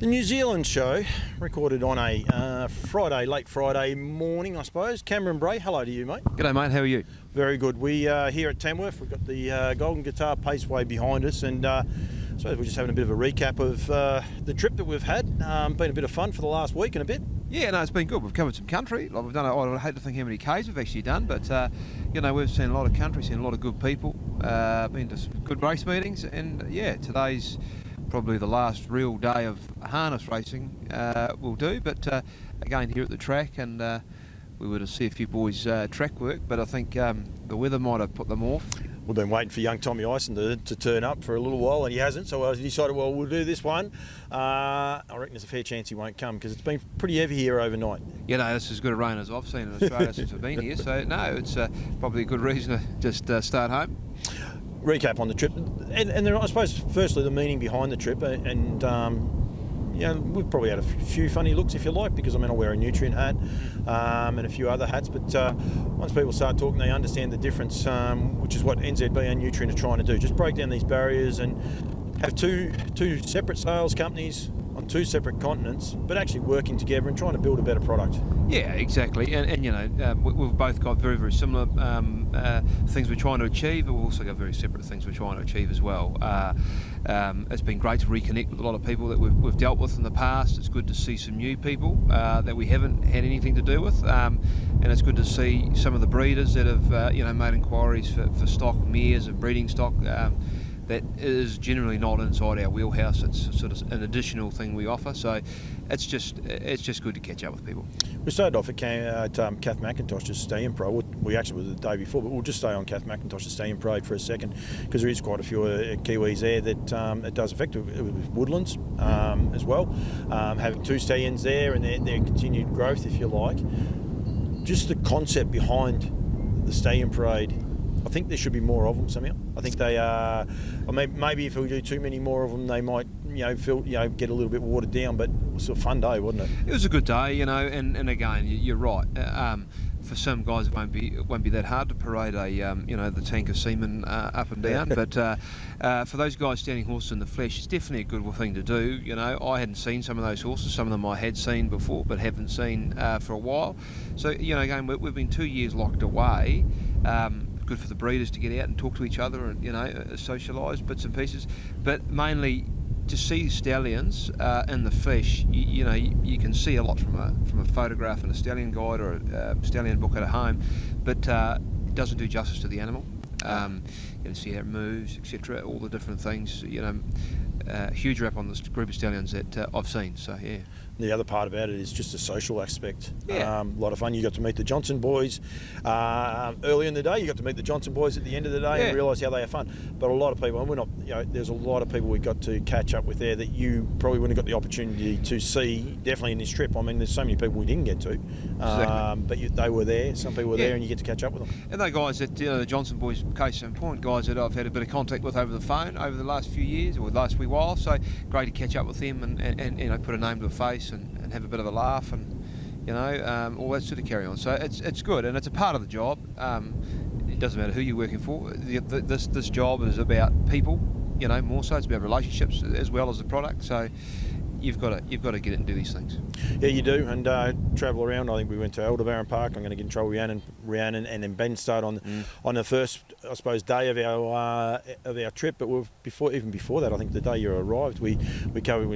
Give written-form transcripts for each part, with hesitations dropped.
The New Zealand show, recorded on a late Friday morning, I suppose. Cameron Bray, hello to you, mate. G'day, mate. How are you? Very good. We are here at Tamworth. We've got the Golden Guitar Paceway behind us, and I suppose we're just having a bit of a recap of the trip that we've had. Been a bit of fun for the last week and a bit. Yeah, no, it's been good. We've covered some country. Like we've done. I hate to think how many Ks we've actually done, but we've seen a lot of country, seen a lot of good people. Been to some good race meetings, and yeah, today's probably the last real day of harness racing we'll do, but again here at the track, and we were to see a few boys track work, but I think the weather might have put them off. We've been waiting for young Tommy Ison to turn up for a little while, and he hasn't, so I decided, well, we'll do this one. I reckon there's a fair chance he won't come, because it's been pretty heavy here overnight. Yeah, no, it's as good a rain as I've seen in Australia since I've been here, so no, it's probably a good reason to just start home. Recap on the trip, and there, I suppose, firstly, the meaning behind the trip, and we've probably had a few funny looks, if you like, because I wear a nutrient hat and a few other hats, but once people start talking, they understand the difference, which is what NZB and Nutrient are trying to do, just break down these barriers and have two separate sales companies on two separate continents, but actually working together and trying to build a better product. Yeah, exactly, and we've both got very, very similar things we're trying to achieve, but we've also got very separate things we're trying to achieve as well. It's been great to reconnect with a lot of people that we've dealt with in the past. It's good to see some new people that we haven't had anything to do with, and it's good to see some of the breeders that have made inquiries for stock mares and breeding stock. That is generally not inside our wheelhouse. It's sort of an additional thing we offer, so it's just good to catch up with people. We started off at Kath McIntosh's Stallion Parade. We actually were the day before, but we'll just stay on Kath McIntosh's Stallion Parade for a second, because there is quite a few Kiwis there that it does affect with Woodlands as well. Having two stallions there and their continued growth, if you like. Just the concept behind the Stallion Parade, I think there should be more of them somehow. I think they are, or maybe if we do too many more of them, they might, get a little bit watered down. But it was a fun day, wasn't it? It was a good day, and again, you're right. For some guys, it won't be that hard to parade the tank of semen up and down. But for those guys standing horses in the flesh, it's definitely a good thing to do. I hadn't seen some of those horses. Some of them I had seen before, but haven't seen for a while. So again, we've been 2 years locked away. Good for the breeders to get out and talk to each other and socialise bits and pieces, but mainly to see stallions in the flesh. You can see a lot from a photograph and a stallion guide or a stallion book at home, but it doesn't do justice to the animal. See how it moves, etc. All the different things. Huge rap on this group of stallions that I've seen. So yeah. The other part about it is just the social aspect. Yeah. A lot of fun. You got to meet the Johnson boys early in the day. You got to meet the Johnson boys at the end of the day and realise how they are fun. But a lot of people, and we're not, there's a lot of people we got to catch up with there that you probably wouldn't have got the opportunity to see, definitely in this trip. There's so many people we didn't get to. Exactly. But they were there. Some people were there, and you get to catch up with them. And they guys that, the Johnson boys, case in point, guys that I've had a bit of contact with over the phone over the last few years, or the last wee while. So great to catch up with them and put a name to a face and have a bit of a laugh and all that sort of carry on. So it's good, and it's a part of the job. It doesn't matter who you're working for. This job is about people, more so. It's about relationships as well as the product. So you've got to get it and do these things. Yeah, you do, and travel around. I think we went to Aldebaran Park. I'm going to get in trouble with Rhiannon and then Ben start on the first, I suppose, day of our trip. But even before that, I think the day you arrived, we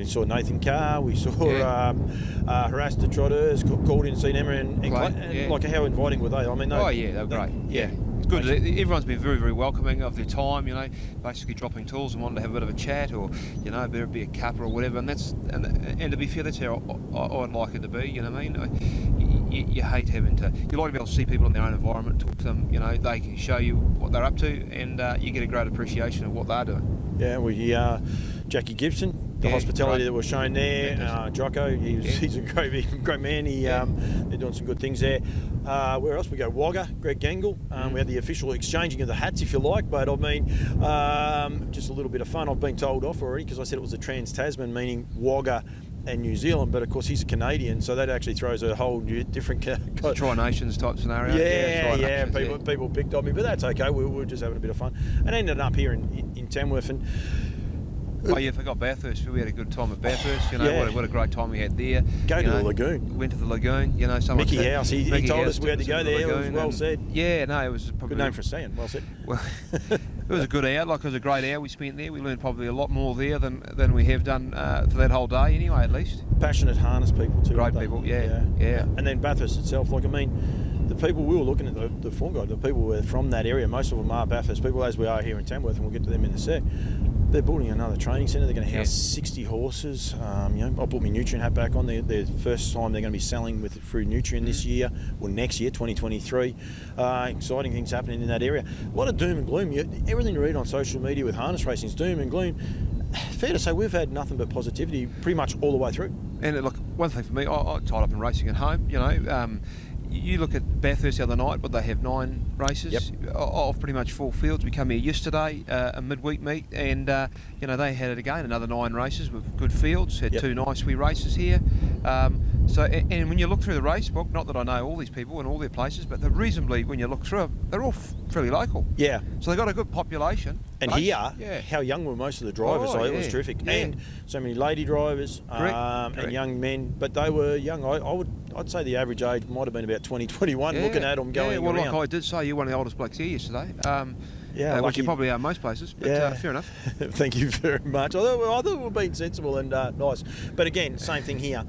saw Nathan Carr, we saw harassed the trotters, called in to see Emma and like how inviting were they? They were great. Yeah. Good. Everyone's been very, very welcoming of their time. Basically dropping tools and wanting to have a bit of a chat, or better be a cuppa or whatever. And to be fair, that's how I'd like it to be. You know what I mean? You hate having to. You like to be able to see people in their own environment, talk to them. They can show you what they're up to, and you get a great appreciation of what they're doing. Yeah, Jackie Gibson, the hospitality that was shown there. Jocko, he's a great man. They're doing some good things there. Where else? We go Wagga, Greg Gangle. We had the official exchanging of the hats, if you like, but just a little bit of fun. I've been told off already because I said it was a Trans-Tasman, meaning Wagga and New Zealand, but of course he's a Canadian, so that actually throws a whole new different Tri-Nations type scenario. Yeah, people picked on me, but that's okay. We were just having a bit of fun and ended up here in Tamworth. And Oh yeah, I forgot Bathurst. We had a good time at Bathurst. You know, Yeah. what a great time we had there. Go You to know, the lagoon. Went to the lagoon. You know, someone Mickey said, House. He Mickey told House us we had to took us go into the there. It was lagoon well and- said. Yeah, no, it was probably Good name for a stand. Well said. Well, it was a good hour. Like, it was a great hour we spent there. We learned probably a lot more there than we have done for that whole day. Anyway, at least. Passionate harness people too. Great aren't they? people, yeah. And then Bathurst itself, like, I mean, the people we were looking at, the form guide, the people were from that area. Most of them are Bathurst people, as we are here in Tamworth, and we'll get to them in a sec. They're building another training centre. They're going to house 60 horses. I'll put my Nutrien hat back on. The first time they're going to be selling through Nutrien this year, or next year, 2023. Exciting things happening in that area. A lot of doom and gloom. Everything you read on social media with harness racing is doom and gloom. Fair to say we've had nothing but positivity pretty much all the way through. And look, one thing for me, I tied up in racing at home. You know, you look at Bathurst the other night, but they have 9 races of pretty much full fields. We come here yesterday, a midweek meet, and you know, they had it again, another 9 races with good fields. Had 2 nice wee races here. So, and when you look through the race book, not that I know all these people and all their places, but they're reasonably, when you look through it, they're all fairly local. Yeah. So they've got a good population. And base. here, how young were most of the drivers? Oh, It was yeah. terrific. Yeah. And so many lady drivers Correct. and young men, but they were young. I'd say the average age might have been about 20, 21, looking at them going well, around. like I did say, you're one of the oldest blokes here yesterday. Which lucky. you probably are most places, but fair enough. Thank you very much. I thought we were being sensible and nice. But again, same thing here.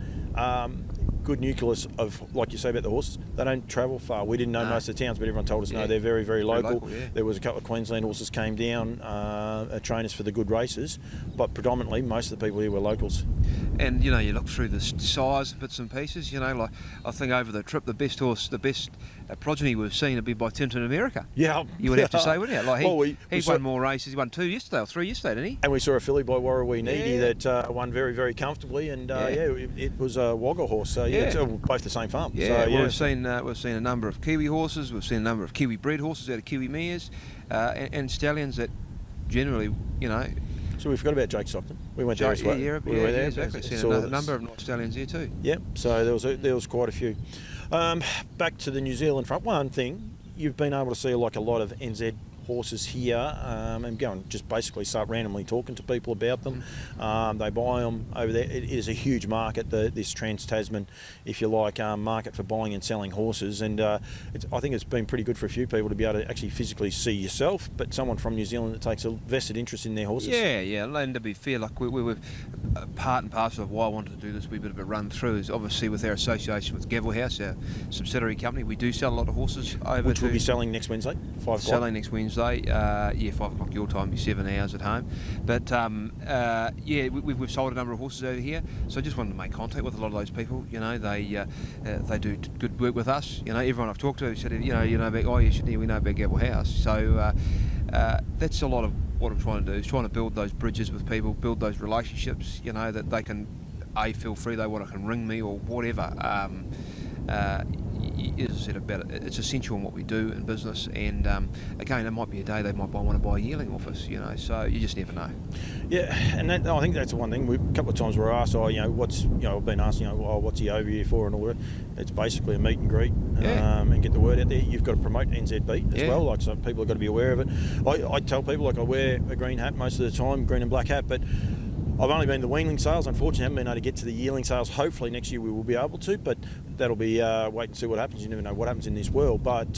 Good nucleus of, like you say about the horses, they don't travel far. We didn't know most of the towns, but everyone told us no, they're very, very local. There was a couple of Queensland horses came down, trainers for the good races, but predominantly most of the people here were locals. And you know, you look through the size bits and pieces. You know, like I think over the trip, the best progeny we've seen would be by Tintin America. Yeah, you would have to say, wouldn't you? Like he saw, won more races. He won 2 yesterday or 3 yesterday, didn't he? And we saw a filly by Warrawee Needy that won very, very comfortably, and it was a Wagga horse. So it's both the same farm. Yeah, so, well, we've seen a number of Kiwi horses. We've seen a number of Kiwi bred horses out of Kiwi mares, and stallions that generally, you know. So we forgot about Jake Stockton. We went there as well. Yeah, we were there. Exactly. Seen a number of nice stallions here too. Yep. So there was quite a few. Back to the New Zealand front. One thing, you've been able to see like a lot of NZ horses here, and go and just basically start randomly talking to people about them. They buy them over there. It is a huge market, this Trans-Tasman, if you like, market for buying and selling horses. And I think it's been pretty good for a few people to be able to actually physically see yourself, but someone from New Zealand that takes a vested interest in their horses. Yeah. And to be fair, like we were part and parcel of why I wanted to do this wee bit of a run through is obviously with our association with Campbells House, our subsidiary company, we do sell a lot of horses over. Which we'll be selling next Wednesday, 5 o'clock. Selling next Wednesday. 5 o'clock your time, be 7 hours at home. But we've sold a number of horses over here, so I just wanted to make contact with a lot of those people. You know, they do good work with us. You know, everyone I've talked to said, you know about, we know about Campbells House. So that's a lot of what I'm trying to do, is trying to build those bridges with people, build those relationships. You know, that they can feel free, they want to can ring me or whatever. As I said about it, it's essential in what we do in business, and again, it might be a day they might want to buy a yearling off us, you know, so you just never know. Yeah, and I think that's the one thing. A couple of times we're asked, I've been asked, what's he over here for and all that. It's basically a meet and greet, and get the word out there. You've got to promote NZB as well, like, so people have got to be aware of it. I tell people, like, I wear a green hat most of the time, green and black hat, but I've only been to the weanling sales. Unfortunately, I haven't been able to get to the yearling sales. Hopefully next year we will be able to, but that'll be wait and see what happens. You never know what happens in this world. But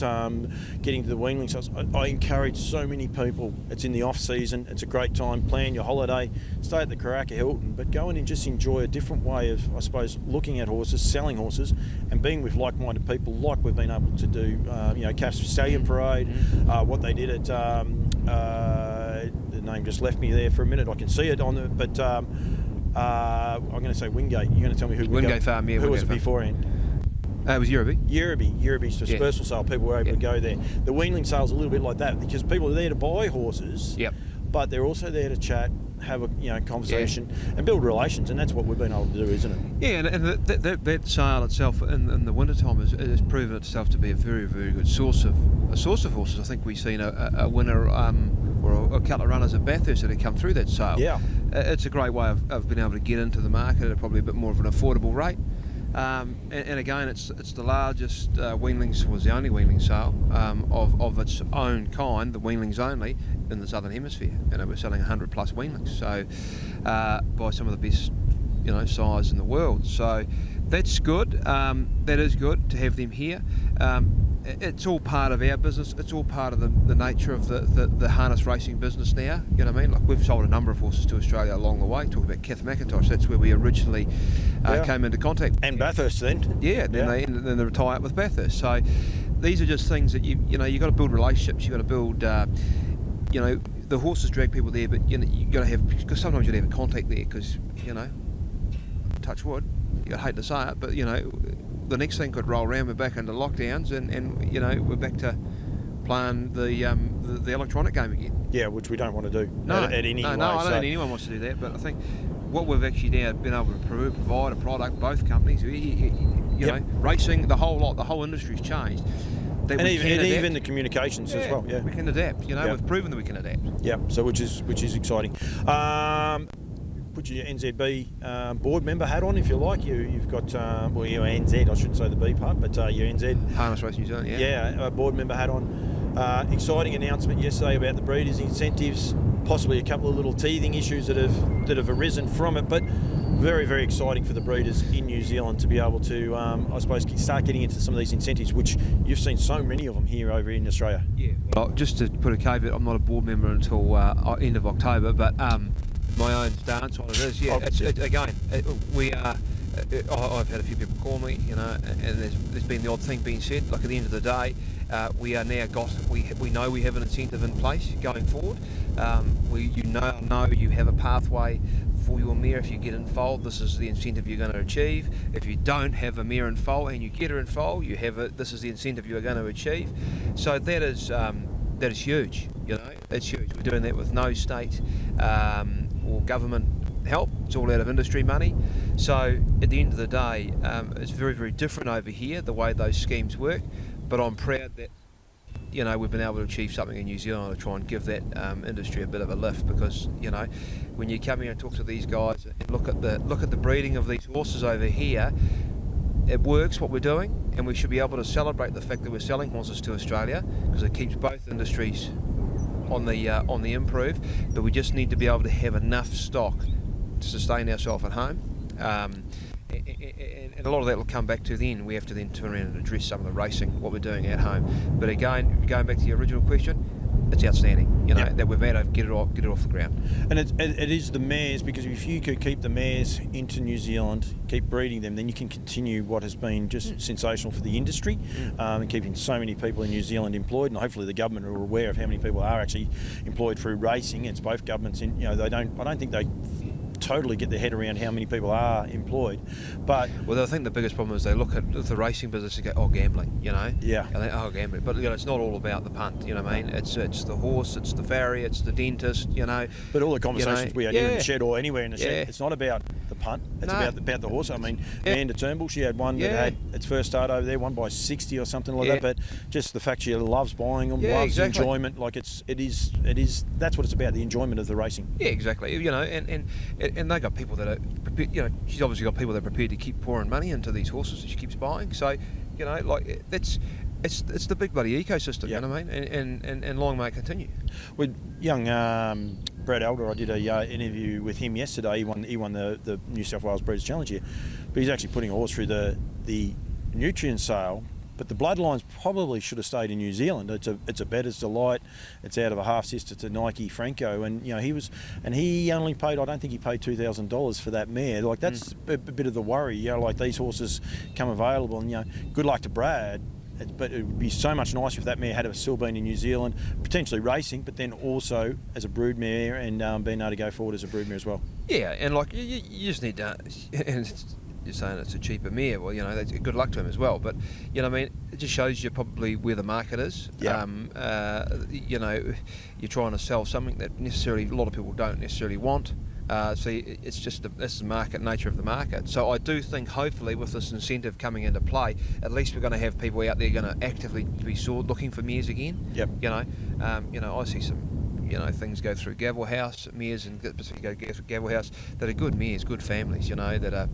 getting to the weanling sales, I encourage so many people. It's in the off season. It's a great time. Plan your holiday. Stay at the Karaka Hilton, but go in and just enjoy a different way of, I suppose, looking at horses, selling horses, and being with like-minded people, like we've been able to do. Cass Stallion Parade, what they did at. The name just left me there for a minute. I can see it on the, but I'm going to say Wingate. You're going to tell me who Wingate Farm, yeah. Who Wingate was it Farm. beforehand? It was Yereby's dispersal sale. People were able to go there. The weanling sale's a little bit like that because people are there to buy horses. Yep. But they're also there to chat, have a conversation, and build relations, and that's what we've been able to do, isn't it? Yeah, and that sale itself in the wintertime has proven itself to be a very, very good source of horses. I think we've seen a winner or a couple of runners at Bathurst that have come through that sale. Yeah. It's a great way of being able to get into the market at probably a bit more of an affordable rate. And again, it's the largest weanlings, was the only weanling sale of its own kind, the weanlings only, in the southern hemisphere. We're selling 100 plus weanlings, so by some of the best size in the world. So that's good. That is good to have them here. It's all part of our business. It's all part of the nature of the harness racing business now. You know what I mean? Like, we've sold a number of horses to Australia along the way. Talk about Kath McIntosh. That's where we originally came into contact. And Bathurst then. Yeah. Then they retire up with Bathurst. So these are just things that you got to build relationships. You got to build. The horses drag people there, but you got to have, because sometimes you have a contact there, because touch wood. You hate to say it, but the next thing could roll around. We're back into lockdowns, and we're back to playing the electronic game again. Yeah, which we don't want to do at any way. No, I don't think anyone wants to do that. But I think what we've actually now been able to provide a product, both companies, racing, the whole lot, the whole industry's changed. And even the communications as well. Yeah, we can adapt. We've proven that we can adapt. Yeah, so which is exciting. Put your NZB board member hat on if you like. You've got your NZ, I shouldn't say the B part, but your NZ Harness Racing New Zealand. Yeah, board member hat on. Exciting announcement yesterday about the breeders' incentives. Possibly a couple of little teething issues that have arisen from it, but very, very exciting for the breeders in New Zealand to be able to, I suppose, start getting into some of these incentives, which you've seen so many of them here over in Australia. Yeah. Well, just to put a caveat, I'm not a board member until end of October, but my own stance on it is, we are. I've had a few people call me, and there's been the odd thing being said. Like, at the end of the day, we are now we know we have an incentive in place going forward. You know you have a pathway for your mare. If you get in foal, this is the incentive you're going to achieve. If you don't have a mare in foal and you get her in foal, this is the incentive you are going to achieve. So that is huge. That's huge. We're doing that with no state or government help. It's all out of industry money. So at the end of the day, it's very, very different over here, the way those schemes work. But I'm proud that we've been able to achieve something in New Zealand to try and give that industry a bit of a lift, because when you come here and talk to these guys and look at the breeding of these horses over here, it works what we're doing, and we should be able to celebrate the fact that we're selling horses to Australia, because it keeps both industries on the improve. But we just need to be able to have enough stock to sustain ourselves at home. And a lot of that will come back to then. We have to then turn around and address some of the racing, what we're doing at home. But again, going back to the original question, it's outstanding, that we've had to get it off the ground. And it is the mares, because if you could keep the mares into New Zealand, keep breeding them, then you can continue what has been just sensational for the industry, and keeping so many people in New Zealand employed. And hopefully the government are aware of how many people are actually employed through racing. It's both governments. I don't think they totally get their head around how many people are employed. But I think the biggest problem is they look at the racing business and go, gambling, Yeah. And they, gambling. But it's not all about the punt, what I mean? It's the horse, it's the farrier, it's the dentist, But all the conversations we had here in the shed or anywhere in the shed, it's not about the punt. It's about the horse. I mean, Amanda Turnbull, she had one that had its first start over there, won by 60 or something like that. But just the fact she loves buying them, loves enjoyment, like it is. That's what it's about, the enjoyment of the racing. Yeah, exactly. And they got people that are prepared, she's obviously got people that are prepared to keep pouring money into these horses that she keeps buying. So, it's the big bloody ecosystem, you know what I mean? And long may it continue. With young Brad Elder, I did a interview with him yesterday. He won the New South Wales Breeders' Challenge here, but he's actually putting a horse through the nutrient sale. But the bloodlines probably should have stayed in New Zealand. It's a bettor's delight. It's out of a half sister to Nike Franco, and he only paid. I don't think he paid $2,000 for that mare. Like, that's a bit of the worry. Like, these horses come available, and good luck to Brad. But it would be so much nicer if that mare had still been in New Zealand, potentially racing, but then also as a broodmare and being able to go forward as a broodmare as well. Yeah, and you just need to. You're saying it's a cheaper mare. Well, that's good luck to him as well. But I mean, it just shows you probably where the market is. Yeah. You're trying to sell something that necessarily a lot of people don't necessarily want. So it's just this is the market nature of the market. So I do think hopefully with this incentive coming into play, at least we're going to have people out there going to actively be looking for mares again. Yep. I see some. Things go through Gavel House, mares, and particularly go through Gavel House that are good mares, good families, that are,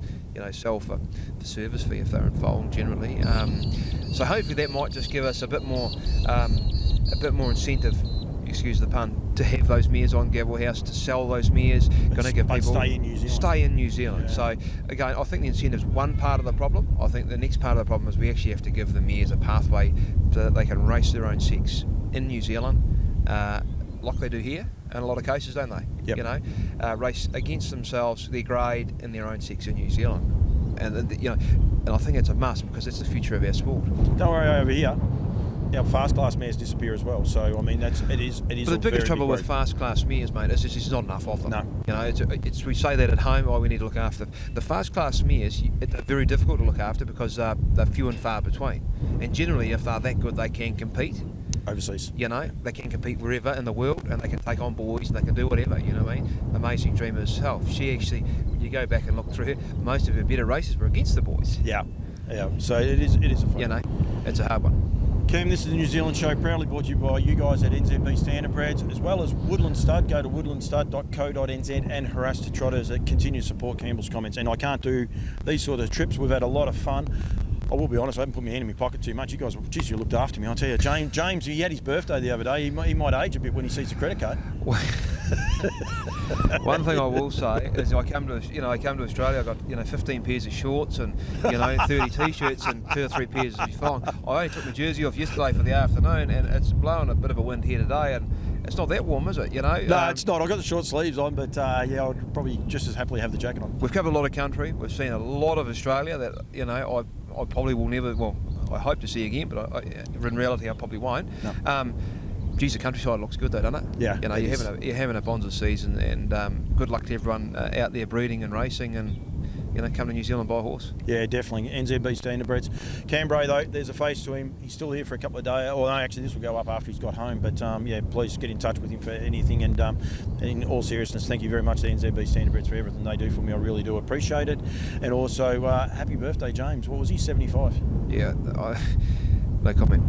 sell for service fee if they're in foal generally. So hopefully that might just give us a bit more incentive, excuse the pun, to have those mares on Gavel House, to sell those mares, going to give people stay in New Zealand. Stay in New Zealand. Yeah. So again, I think the incentive's one part of the problem. I think the next part of the problem is we actually have to give the mares a pathway so that they can race their own sex in New Zealand, like they do here in a lot of cases, don't they? Yep. You know, race against themselves, their grade, in their own sex in New Zealand, and you know, and I think it's a must because it's the future of our sport. Don't worry, over here, our fast class mares disappear as well. So I mean, it is. But the biggest trouble with fast class mares, mate, is there's not enough of them. No. You know, it's we say that at home. Oh, we need to look after the fast class mares. They're very difficult to look after because they're few and far between. And generally, if they're that good, they can compete overseas. You know, they can compete wherever in the world, and they can take on boys, and they can do whatever. You know what I mean? Amazing Dreamer herself. She actually, when you go back and look through her, most of her better races were against the boys. Yeah. So it is a fun. You know, it's a hard one. Cam, this is the New Zealand Show, proudly brought to you by you guys at NZB Standardbreds, as well as Woodland Stud. Go to woodlandstud.co.nz and harass the trotters that continue to support Campbell's comments. And I can't do these sort of trips. We've had a lot of fun. I will be honest, I haven't put my hand in my pocket too much. You guys, geez, you looked after me. I'll tell you, James, he had his birthday the other day. He might age a bit when he sees the credit card. One thing I will say is I come to Australia. I got 15 pairs of shorts and 30 t-shirts and 2 or 3 pairs of thong. I only took my jersey off yesterday for the afternoon, and it's blowing a bit of a wind here today, and it's not that warm, is it? No, it's not. I've got the short sleeves on, but yeah, I'd probably just as happily have the jacket on. We've covered a lot of country. We've seen a lot of Australia that I probably will never. Well, I hope to see again, but in reality, I probably won't. No. Geez, the countryside looks good though, doesn't it? Yeah. You're having a bonza season, and good luck to everyone out there breeding and racing, and come to New Zealand by horse. Yeah, definitely. NZB Standardbreds. Cambrai though, there's a face to him. He's still here for a couple of days. Well, no, actually, this will go up after he's got home. But yeah, please get in touch with him for anything. And in all seriousness, thank you very much to NZB Standardbreds for everything they do for me. I really do appreciate it. And also, happy birthday, James. What was he? 75. Yeah, no comment.